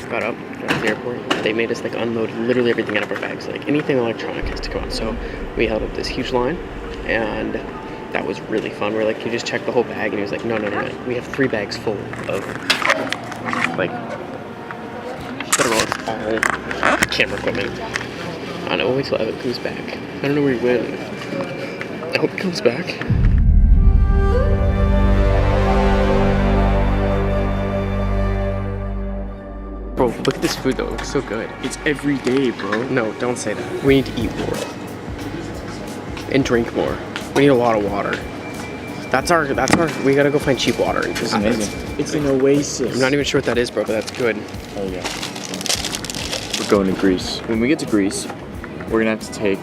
got up at the airport. They made us like unload literally everything out of our bags. Like anything electronic has to come out. So we held up this huge line, and that was really fun. We're like, can you just check the whole bag? And he was like, no. We have 3 bags full of like all camera equipment. I don't know. We'll wait till Evan comes back. I don't know where he went. I hope he comes back. Bro, look at this food though, it looks so good. It's every day, bro. No, don't say that. We need to eat more. And drink more. We need a lot of water. That's our, we gotta go find cheap water. It's amazing. It's an oasis. I'm not even sure what that is, bro, but that's good. Oh yeah. We're going to Greece. When we get to Greece, we're gonna have to take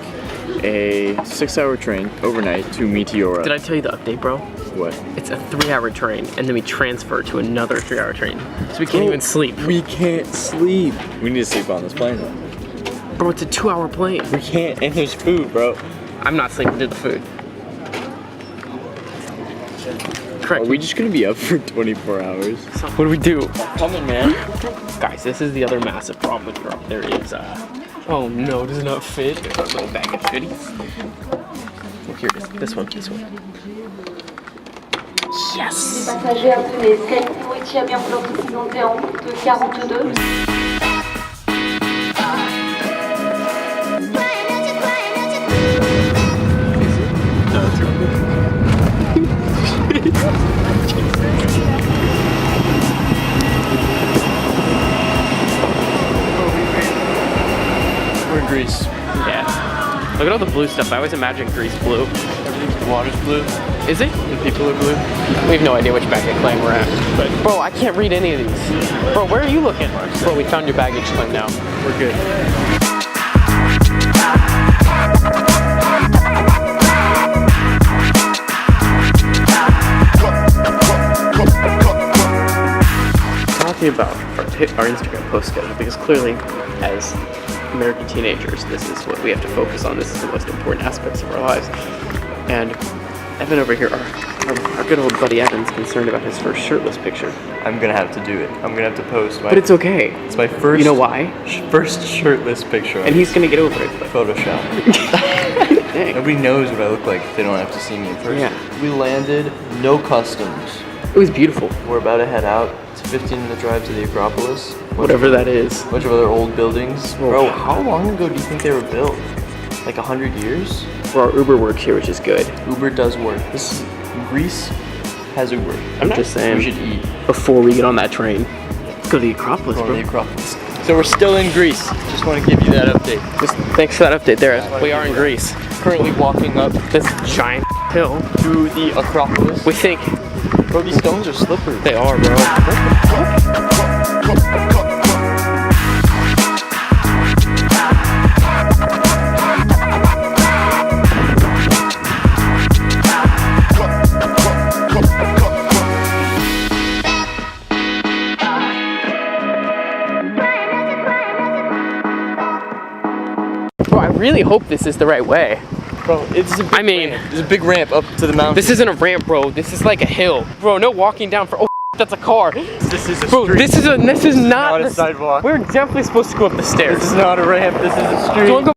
a 6-hour train overnight to Meteora. Did I tell you the update, bro? What? It's a 3-hour train, and then we transfer to another 3-hour train. So we can't even sleep. We can't sleep. We need to sleep on this plane. Bro, it's a 2-hour plane. We can't, and there's food, bro. I'm not sleeping through the food. Correct. Are we just gonna be up for 24 hours? So what do we do? Coming, man. Guys, this is the other massive problem with Europe. There is, oh no, does it not fit? There's a little bag of goodies. Oh, here it is. This one. Yes! Passagers appelés qualité à bien vouloir présenter en route de 42. We're in Greece. Yeah. Look at all the blue stuff. I always imagine Greece blue. Everything's, the water's blue. Is it? The people are blue. We have no idea which baggage claim we're at. But bro, I can't read any of these. Bro, where are you looking? Bro, we found your baggage claim now. We're good. Talking about our Instagram post schedule, because clearly as American teenagers, this is what we have to focus on. This is the most important aspects of our lives. And Evan over here, our good old buddy Evan's concerned about his first shirtless picture. I'm gonna have to do it. I'm gonna have to post my... But it's okay. It's my first... You know why? First shirtless picture. And he's gonna get over it. But Photoshop. Nobody knows what I look like if they don't have to see me in person. Yeah. We landed, no customs. It was beautiful. We're about to head out. It's a 15-minute drive to the Acropolis. Whatever that is. A bunch of other old buildings. Oh. Bro, how long ago do you think they were built? Like 100 years? Well, our Uber works here, which is good. Uber does work. Greece has Uber. I'm just saying. We should eat. Before we get on that train. Let's go to the Acropolis, bro. The Acropolis. So we're still in Greece. Just want to give you that update. Just thanks for that update there. We are in Greece. Currently walking up This giant hill. to the Acropolis. We think. Bro, these stones are slippery. They are, bro. Bro, I really hope this is the right way. Bro, it's a big ramp. There's a big ramp up to the mountain. This isn't a ramp, bro. This is like a hill. Bro, no walking down for, oh, that's a car. This is a bro, street. This is not a sidewalk. We're definitely supposed to go up the stairs. This is not a ramp, this is a street. Don't go